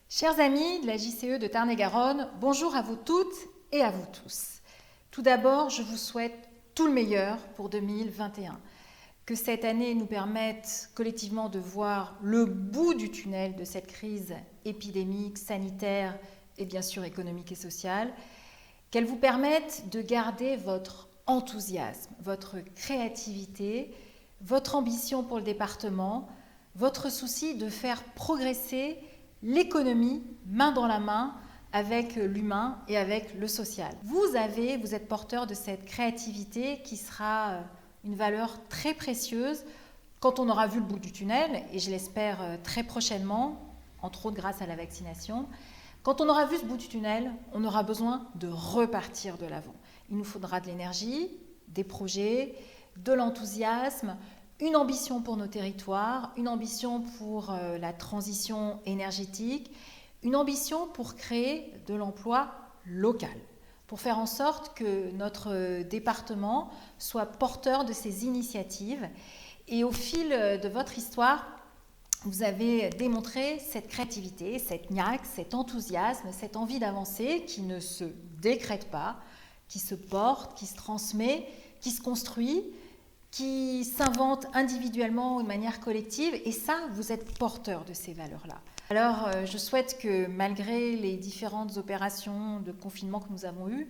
Chers amis de la JCE de Tarn-et-Garonne, bonjour à vous toutes et à vous tous. Tout d'abord, je vous souhaite tout le meilleur pour 2021. Que cette année nous permette collectivement de voir le bout du tunnel de cette crise épidémique, sanitaire et bien sûr économique et sociale. Qu'elle vous permette de garder votre enthousiasme, votre créativité, votre ambition pour le département, votre souci de faire progresser l'économie main dans la main avec l'humain et avec le social. Vous êtes porteur de cette créativité qui sera une valeur très précieuse quand on aura vu le bout du tunnel, et je l'espère très prochainement, entre autres grâce à la vaccination. Quand on aura vu ce bout du tunnel, on aura besoin de repartir de l'avant. Il nous faudra de l'énergie, des projets, de l'enthousiasme, une ambition pour nos territoires, une ambition pour la transition énergétique, une ambition pour créer de l'emploi local, pour faire en sorte que notre département soit porteur de ces initiatives. Et au fil de votre histoire, vous avez démontré cette créativité, cette niaque, cet enthousiasme, cette envie d'avancer qui ne se décrète pas, qui se porte, qui se transmet, qui se construit, qui s'invente individuellement ou de manière collective. Et ça, vous êtes porteur de ces valeurs-là. Alors, je souhaite que malgré les différentes opérations de confinement que nous avons eues,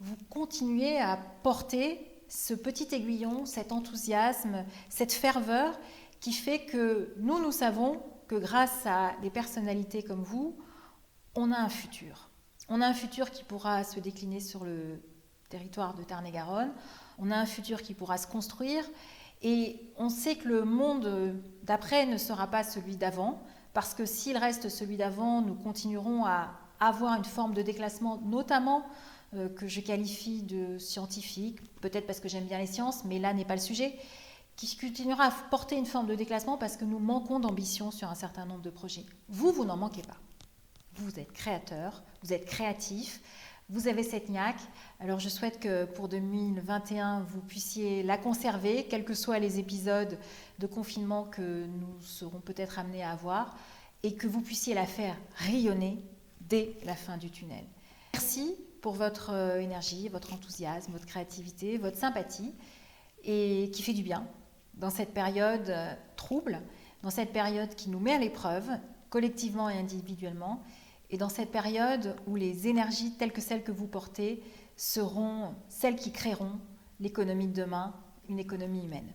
vous continuiez à porter ce petit aiguillon, cet enthousiasme, cette ferveur qui fait que nous savons que grâce à des personnalités comme vous, on a un futur. On a un futur qui pourra se décliner sur le territoire de Tarn-et-Garonne. On a un futur qui pourra se construire. Et on sait que le monde d'après ne sera pas celui d'avant, parce que s'il reste celui d'avant, nous continuerons à avoir une forme de déclassement, notamment que je qualifie de scientifique, peut-être parce que j'aime bien les sciences, mais là n'est pas le sujet, qui continuera à porter une forme de déclassement parce que nous manquons d'ambition sur un certain nombre de projets. Vous n'en manquez pas. Vous êtes créateur, vous êtes créatif, vous avez cette niaque. Alors je souhaite que pour 2021, vous puissiez la conserver, quels que soient les épisodes de confinement que nous serons peut-être amenés à avoir, et que vous puissiez la faire rayonner dès la fin du tunnel. Merci pour votre énergie, votre enthousiasme, votre créativité, votre sympathie, et qui fait du bien dans cette période trouble, dans cette période qui nous met à l'épreuve, collectivement et individuellement, et dans cette période où les énergies telles que celles que vous portez seront celles qui créeront l'économie de demain, une économie humaine.